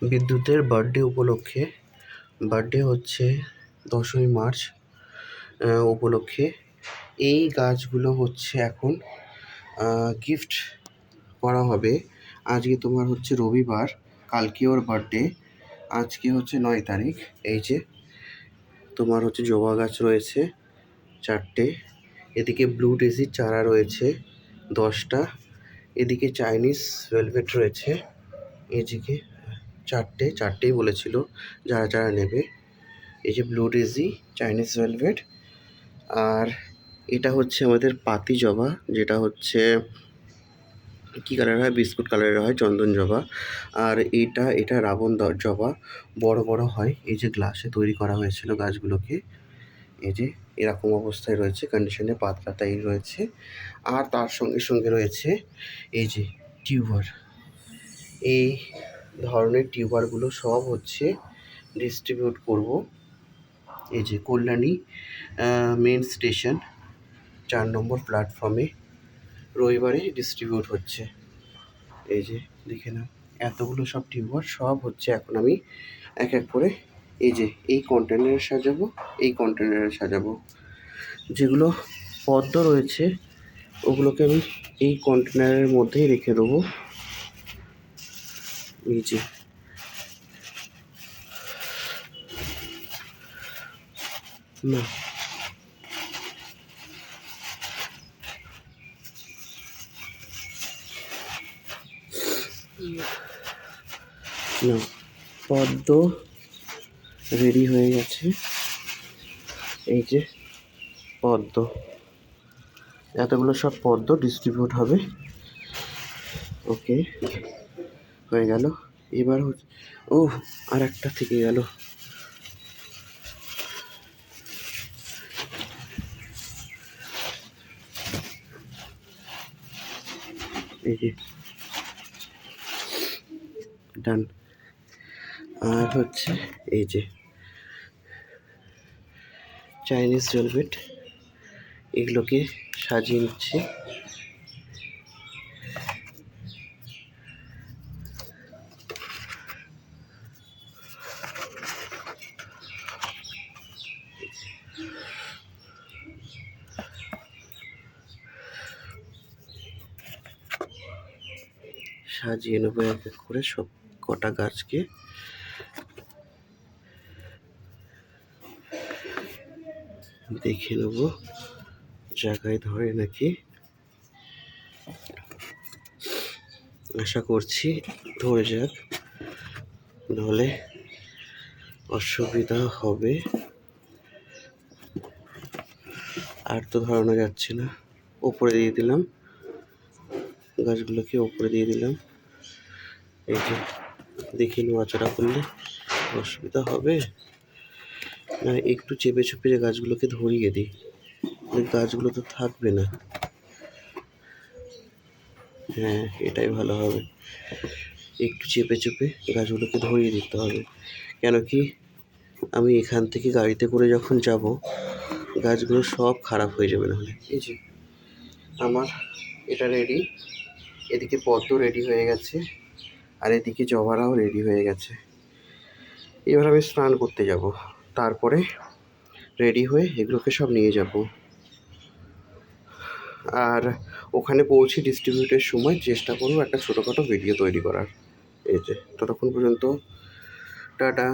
বিদ্যুতের বার্থডে উপলক্ষে, বার্থডে হচ্ছে 10ই মার্চ উপলক্ষে এই গাছগুলো হচ্ছে এখন গিফট করা হবে। আজকে তোমার হচ্ছে রবিবার, কালকে ওর বার্থডে, আজকে হচ্ছে 9 তারিখ। এই যে তোমার হচ্ছে জবা গাছ রয়েছে 4টে, এদিকে ব্লু ডেজির চারা রয়েছে 10টা, এদিকে চাইনিজ ভেলভেট রয়েছে, এদিকে চারটেই বলেছিল যারা যারা নেবে। এই যে ব্লু ডেজি, চাইনিজ ভেলভেট, আর এটা হচ্ছে আমাদের পাতি জবা, যেটা হচ্ছে কী কালার হয়, বিস্কুট কালারের হয়, চন্দন জবা। আর এটা রাবণ জবা, বড় বড় হয়। এই যে গ্লাসে তৈরি করা হয়েছিল গাছগুলোকে, এই যে এরকম অবস্থায় রয়েছে, কন্ডিশনে পাতাই রয়েছে। আর তার সঙ্গে সঙ্গে রয়েছে এই যে টিউবার, এই ধরনের টিউবারগুলো সব হচ্ছে ডিস্ট্রিবিউট করব। এই যে কল্যাণী মেন স্টেশন 4 নম্বর প্ল্যাটফর্মে রবিবারে ডিস্ট্রিবিউট হচ্ছে। এই যে দেখে নাও, এতগুলো সব টিউবার সব হচ্ছে এখন আমি এক এক করে এই যে এই কন্টেনারে সাজাবো, এই কন্টেনারে সাজাবো। যেগুলো পদ্ম রয়েছে ওগুলোকে আমি এই কন্টেনারের মধ্যেই রেখে দেবো। এই যে না না পদ্ম রেডি হয়ে গেছে। এই যে পদ্ম, এতগুলো সব পদ্ম ডিস্ট্রিবিউট হবে। ওকে, হয়ে গেল। এবার হচ্ছে ও আর একটা থেকে গেল। এই যে ডান। আর হচ্ছে এই যে চাইনিজ ভেলভেট, এগুলোকে সাজিয়ে নিচ্ছি। সাজিয়ে নেবো এক এক করে সব কটা গাছকে। দেখে নেবো জায়গায় ধরে নাকি, আশা করছি ধরে যাক, নাহলে অসুবিধা হবে। আর তো ধরানো যাচ্ছে না, ওপরে দিয়ে দিলাম, গাছগুলোকে ওপরে দিয়ে দিলাম। এই যে দেখে নড়াচড়া করলে অসুবিধা হবে না, একটু চেপে চুপে যে গাছগুলোকে ধরিয়ে দিই, গাছগুলো তো থাকবে না। হ্যাঁ, এটাই ভালো হবে, একটু চেপে চুপে গাছগুলোকে ধরিয়ে দিতে হবে। কেন কি আমি এখান থেকে গাড়িতে করে যখন যাব, গাছগুলো সব খারাপ হয়ে যাবে নাহলে। এই যে আমার এটা রেডি, এদিকে পদ্ম রেডি হয়ে গেছে, আর এদিকে জবারাও রেডি হয়ে গেছে। এবার আমি স্নান করতে যাব, তারপরে রেডি হয়ে এগুলোকে সব নিয়ে যাব। আর ওখানে পৌঁছে ডিস্ট্রিবিউটের সময় চেষ্টা করব একটা ছোটোখাটো ভিডিও তৈরি করার। এই যে ততক্ষণ পর্যন্ত টাটা।